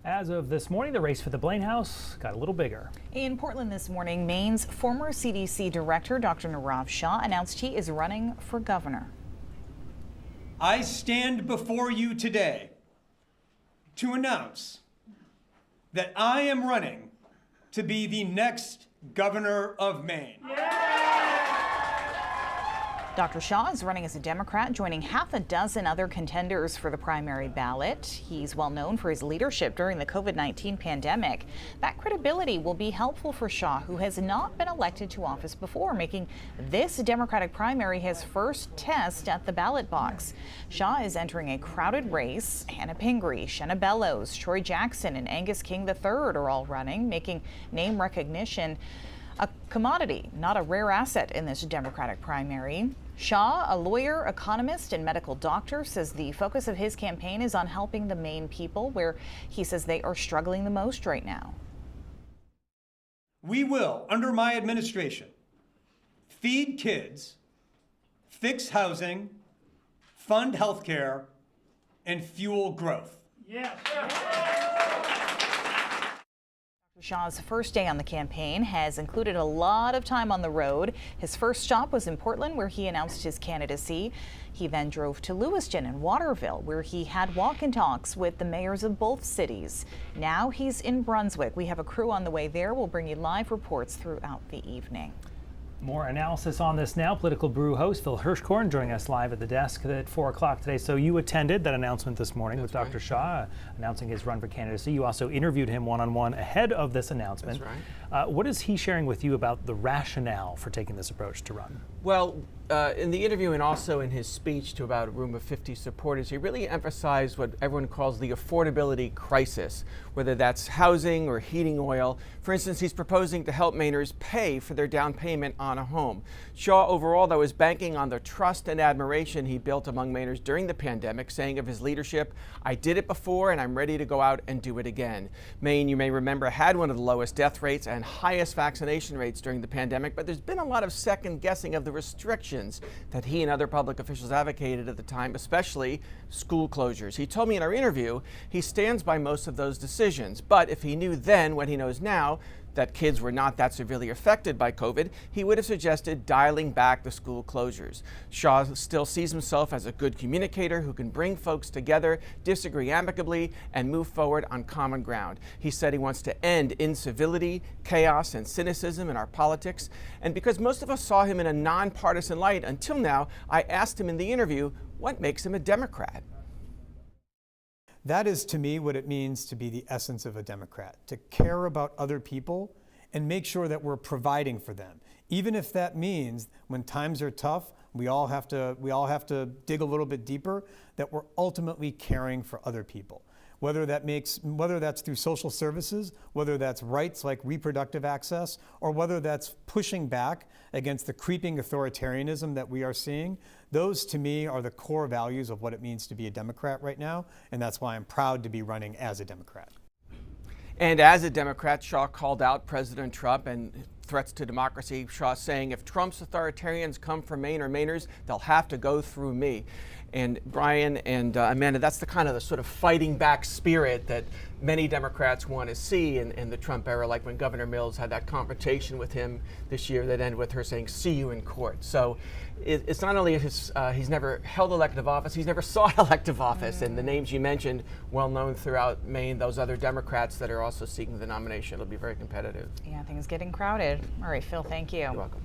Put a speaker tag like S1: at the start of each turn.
S1: As of this morning, the race for the Blaine House got a little bigger.
S2: In Portland this morning, Maine's former CDC Director Dr. Nirav Shah announced he is running for governor.
S3: I stand before you today to announce that I am running to be the next governor of Maine.
S2: Dr. Shah is running as a Democrat, joining half a dozen other contenders for the primary ballot. He's well known for his leadership during the COVID-19 pandemic. That credibility will be helpful for Shah, who has not been elected to office before, making this Democratic primary his first test at the ballot box. Shah is entering a crowded race. Hannah Pingree, Shenna Bellows, Troy Jackson, and Angus King III are all running, making name recognition a commodity, not a rare asset in this Democratic primary. Shah, a lawyer, economist, and medical doctor, says the focus of his campaign is on helping the Maine people, where he says they are struggling the most right now.
S3: We will, under my administration, feed kids, fix housing, fund healthcare, and fuel growth.
S4: Yes.
S2: Shah's first day on the campaign has included a lot of time on the road. His first stop was in Portland, where he announced his candidacy. He then drove to Lewiston and Waterville, where he had walk-in talks with the mayors of both cities. Now he's in Brunswick. We have a crew on the way there. We'll bring you live reports throughout the evening.
S1: More analysis on this now. Political Brew host Phil Hirschkorn joining us live at the desk at 4 o'clock today. So you attended that announcement this morning with Dr. Shah announcing his run for candidacy. You also interviewed him one-on-one ahead of this announcement.
S5: That's right.
S1: What is he sharing with you about the rationale for taking this approach to run?
S5: Well, in the interview and also in his speech to about a room of 50 supporters, he really emphasized what everyone calls the affordability crisis, whether that's housing or heating oil. For instance, he's proposing to help Mainers pay for their down payment on a home. Shaw overall, though, is banking on the trust and admiration he built among Mainers during the pandemic, saying of his leadership, "I did it before and I'm ready to go out and do it again." Maine, you may remember, had one of the lowest death rates and highest vaccination rates during the pandemic, but there's been a lot of second guessing of the restrictions that he and other public officials advocated at the time, especially school closures. He told me in our interview he stands by most of those decisions, but if he knew then what he knows now, that kids were not that severely affected by COVID, he would have suggested dialing back the school closures. Shaw still sees himself as a good communicator who can bring folks together, disagree amicably, and move forward on common ground. He said he wants to end incivility, chaos, and cynicism in our politics. And because most of us saw him in a nonpartisan light until now, I asked him in the interview, what makes him a Democrat?
S6: That is, to me, what it means to be the essence of a Democrat, to care about other people and make sure that we're providing for them. Even if that means when times are tough, we all have to dig a little bit deeper, that we're ultimately caring for other people. Whether that's through social services, whether that's rights like reproductive access, or whether that's pushing back against the creeping authoritarianism that we are seeing, those to me are the core values of what it means to be a Democrat right now, and that's why I'm proud to be running as a Democrat.
S5: And as a Democrat, Shaw called out President Trump and threats to democracy. Shaw saying, if Trump's authoritarians come from Maine or Mainers, they'll have to go through me. And Brian and Amanda, that's the sort of fighting back spirit that many Democrats want to see in the Trump era, like when Governor Mills had that confrontation with him this year that ended with her saying, "See you in court." So it's not only he's never held elective office, he's never sought elective office. And the names you mentioned, well known throughout Maine, those other Democrats that are also seeking the nomination, it'll be very competitive.
S2: Yeah, things getting crowded. All right, Phil, thank you.
S5: You're welcome.